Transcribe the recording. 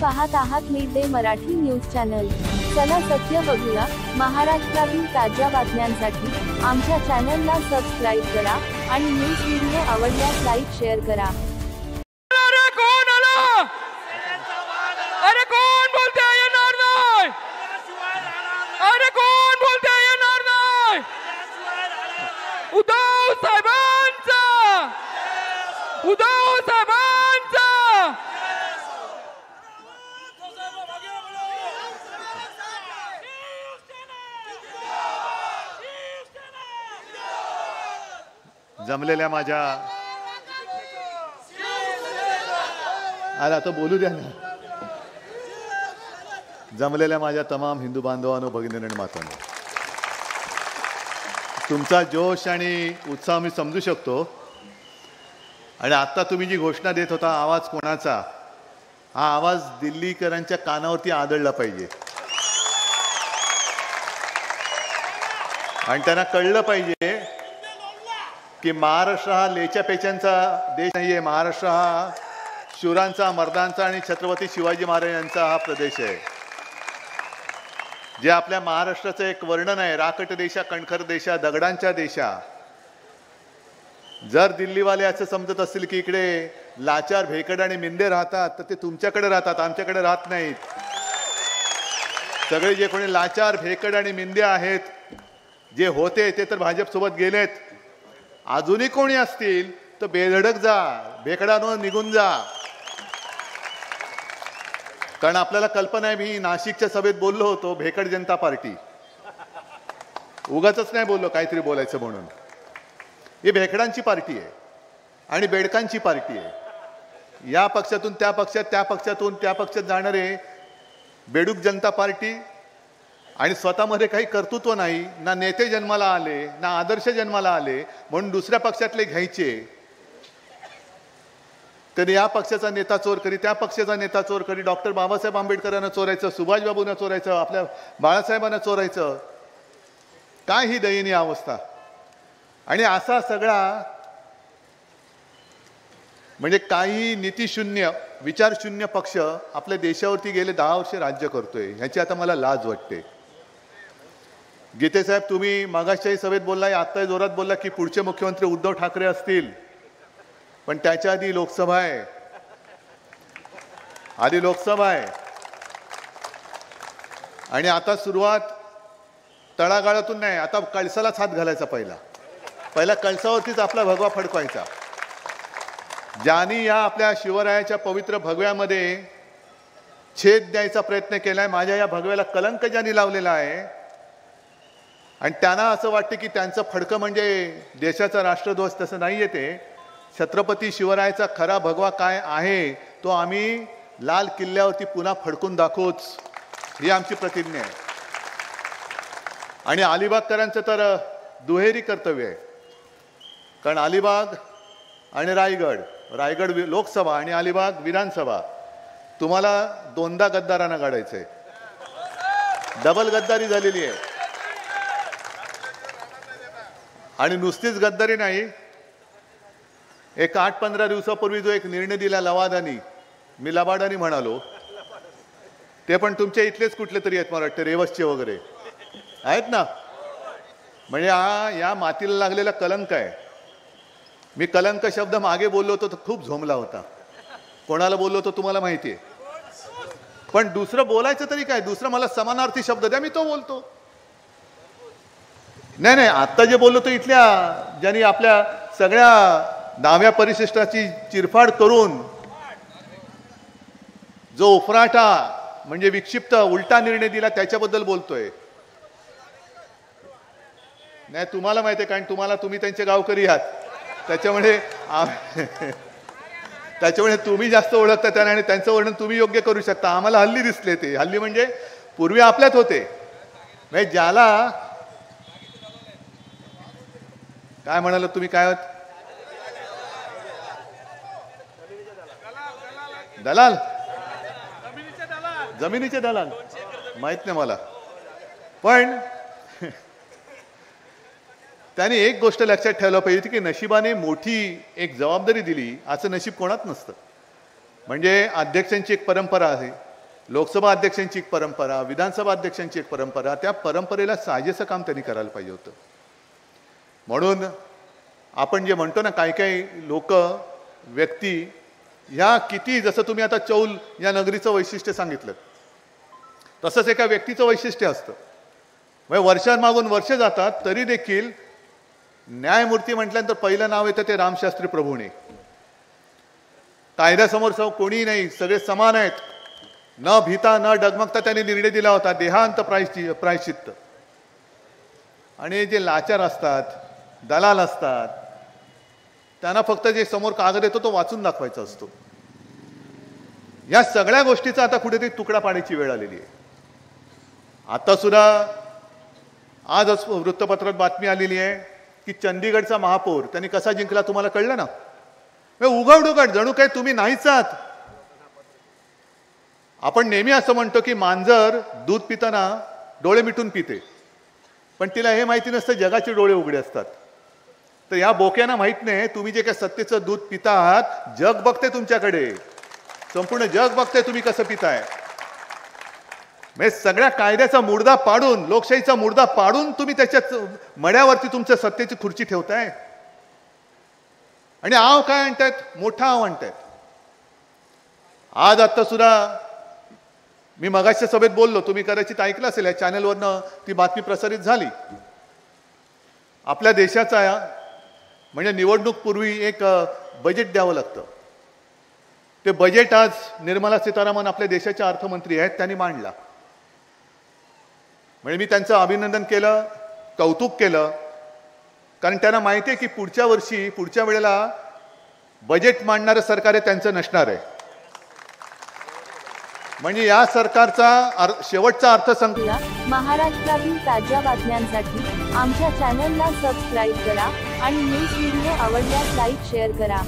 पाहत आहात mid day Marathi news channel. चला सत्य बघूया। महाराष्ट्रातील ताज्या बातम्यांसाठी आमच्या चॅनलला सबस्क्राइब करा आणि न्यूज व्हिडिओ आवडल्यास लाईक शेअर करा। अरे कोण आला? अरे कोण बोलते येणार नाही? अरे कोण बोलते येणार नाही? उद्धव साहेबांचा, उद्धव साहेबांचा। जमलेल्या माझ्या आला तो बोलू द्या ना। जमलेल्या माझ्या तमाम हिंदू बांधवांनो, भगिनींनो आणि मातांनो, तुमचा जोश आणि उत्साह मी समजू शकतो। आणि आता तुम्ही जी घोषणा देत होता, आवाज कोणाचा, हा आवाज दिल्लीकरांच्या कानावरती आदळला पाहिजे आणि त्यांना कळलं पाहिजे की महाराष्ट्र हा लेच्या पेच्यांचा देश नाहीये। महाराष्ट्र हा शूरांचा, मर्दांचा आणि छत्रपती शिवाजी महाराजांचा हा प्रदेश आहे। जे आपल्या महाराष्ट्राचं एक वर्णन आहे, राकट देशा, कणखर देशा, दगडांच्या देशा। जर दिल्लीवाले असं समजत असतील की इकडे लाचार, भेकड आणि मिंदे राहतात, तर ते तुमच्याकडे राहतात, आमच्याकडे राहत नाहीत। सगळे जे कोणी लाचार, भेकड आणि मिंदे आहेत, जे होते ते तर भाजपसोबत गेलेत। अजूनही कोणी असतील तर बेधडक जा, भेकडांवर निघून जा। कारण आपल्याला कल्पना आहे, मी नाशिकच्या सभेत बोललो होतो, भेकड जनता पार्टी, उगाचच नाही बोललो काहीतरी बोलायचं म्हणून। ही भेकडांची पार्टी आहे आणि बेडकांची पार्टी आहे। या पक्षातून त्या पक्षात, त्या पक्षातून त्या पक्षात जाणारे बेडूक जनता पार्टी आणि स्वतःमध्ये काही कर्तृत्व नाही, ना नेते जन्माला आले, ना आदर्श जन्माला आले, म्हणून दुसऱ्या पक्षातले घ्यायचे। कधी या पक्षाचा नेता चोर, कधी त्या पक्षाचा नेता चोर, कधी डॉक्टर बाबासाहेब आंबेडकरांना चोरायचं, सुभाषबाबूंना चोरायचं, आपल्या बाळासाहेबांना चोरायचं। काय ही दयनीय अवस्था। आणि असा सगळा म्हणजे काही नीतिशून्य, विचारशून्य पक्ष आपल्या देशावरती गेले 10 वर्ष राज्य करतोय, ह्याची आता मला लाज वाटते। गीते साहेब, तुम्ही मागासच्याही सभेत बोललाय, आत्ताही जोरात बोलला की पुढचे मुख्यमंत्री उद्धव ठाकरे असतील, पण त्याच्या आधी लोकसभा आहे, आधी लोकसभा आहे। आणि आता सुरुवात तळागाळातून नाही, आता कळसालाच हात घालायचा। पहिला कळसावरतीच आपला भगवा फडकवायचा। ज्यांनी या आपल्या शिवरायाच्या पवित्र भगव्यामध्ये छेद द्यायचा प्रयत्न केलाय, माझ्या या भगव्याला कलंक ज्यांनी लावलेला आहे, आणि त्यांना असं वाटतं की त्यांचं फडकं म्हणजे देशाचा राष्ट्रध्वज, तसं नाहीये ते। छत्रपती शिवरायाचा खरा भगवा काय आहे तो आम्ही लाल किल्ल्यावरती पुन्हा फडकून दाखवूच, ही आमची प्रतिज्ञा आहे। आणि अलिबागकरांचं तर दुहेरी कर्तव्य आहे, कारण अलिबाग आणि रायगड लोकसभा आणि अलिबाग विधानसभा, तुम्हाला दोनदा गद्दारांना काढायचंय। डबल गद्दारी झालेली आहे। आणि नुसतीच गद्दारी नाही, एक 8-15 दिवसापूर्वी जो एक निर्णय दिला लवादानी, मी लबाडानी म्हणालो, ते पण तुमच्या इथलेच कुठले तरी आहेत, मला वाटतं रेवसचे वगैरे आहेत ना। म्हणजे हा या मातीला लागलेला कलंक आहे। मी कलंक शब्द मागे बोललो होतो तर खूप झोमला होता। कोणाला बोललो होतो तुम्हाला माहिती आहे, पण दुसरं बोलायचं तरी काय, दुसरं मला समानार्थी शब्द द्या, मी तो बोलतो। नाही, आता जे बोललो तो इथल्या ज्यांनी आपल्या सगळ्या 10व्या परिशिष्टाची चिरफाड करून जो उफराटा म्हणजे विक्षिप्त उलटा निर्णय दिला, त्याच्याबद्दल बोलतोय। नाही, तुम्हाला माहिती आहे, कारण तुम्ही त्यांचे गावकरी आहात, त्याच्यामुळे तुम्ही जास्त ओळखता त्यांना आणि त्यांचं वर्णन तुम्ही योग्य करू शकता। आम्हाला हल्ली दिसले ते, हल्ली म्हणजे पूर्वी आपल्यात होते। म्हणजे ज्याला काय म्हणाल तुम्ही, काय होत, दलाल, जमिनीचे दलाल, माहित नाही मला। पण त्यांनी एक गोष्ट लक्षात ठेवलं पाहिजे की नशिबाने मोठी एक जबाबदारी दिली, असं नशीब कोणात नसतं। म्हणजे अध्यक्षांची एक परंपरा आहे, लोकसभा अध्यक्षांची एक परंपरा, विधानसभा अध्यक्षांची एक परंपरा, त्या परंपरेला साजेसं काम त्यांनी करायला पाहिजे होतं. म्हणून आपण जे म्हणतो ना, काही काही लोक व्यक्ती ह्या किती, जसं तुम्ही आता चौल या नगरीचं वैशिष्ट्य सांगितलं, तसंच एका व्यक्तीचं वैशिष्ट्य असतं. म्हणजे वर्षांमागून वर्ष जातात तरी देखील न्यायमूर्ती म्हटल्यानंतर पहिलं नाव येतं ते रामशास्त्री प्रभूणे. कायद्यासमोर कोणीही नाही, सगळे समान आहेत, न भीता न डगमगता त्यांनी निर्णय दिला होता, देहांत प्रायश्चित्त. आणि जे लाचार असतात, दलाल असतात, त्यांना फक्त जे समोर कागद येतो तो वाचून दाखवायचा असतो. या सगळ्या गोष्टीचा आता कुठेतरी तुकडा पाडायची वेळ आलेली आहे. आता सुद्धा आजच वृत्तपत्रात बातमी आलेली आहे की चंदीगडचा महापौर त्यांनी कसा जिंकला तुम्हाला कळलं ना. उघड उघड जणू काय तुम्ही नाहीच आहात. आपण नेहमी असं म्हणतो की मांजर दूध पिताना डोळे मिटून पिते, पण तिला हे माहिती नसतं जगाचे डोळे उघडे असतात. तर या बोक्यांना माहित नाही तुम्ही जे काय सत्तेचं दूध पिता आहात, जग बघते तुमच्याकडे, संपूर्ण जग बघते तुम्ही कसं पिताय. म्हणजे सगळ्या कायद्याचा मुर्दा पाडून, लोकशाहीचा मुर्दा पाडून तुम्ही त्याच्या मड्यावरती तुमच्या सत्तेची खुर्ची ठेवताय. आणि आव काय आणतायत, मोठा आव आणतायत. आज आता सुद्धा मी मगाच्या सभेत बोललो, तुम्ही कदाचित ऐकलं असेल, या चॅनलवरनं ती बातमी प्रसारित झाली. आपल्या देशाचा म्हणजे निवडणूक पूर्वी एक बजेट द्यावं लागतं. ते बजेट आज निर्मला सीतारामन आपल्या देशाच्या अर्थमंत्री आहेत, त्यांनी मांडला. म्हणजे मी त्यांचं अभिनंदन केलं, कौतुक केलं, कारण त्यांना माहिती आहे की पुढच्या वर्षी, पुढच्या वेळेला बजेट मांडणारं सरकार आहे त्यांचं नसणार आहे. म्हणजे या सरकारचा शेवटचा अर्थसंकल्प. महाराष्ट्रातील ताज्या बातम्यांसाठी आमच्या चॅनलला सबस्क्राईब करा आणि न्यूज व्हिडिओ आवडल्यास लाईक शेअर करा.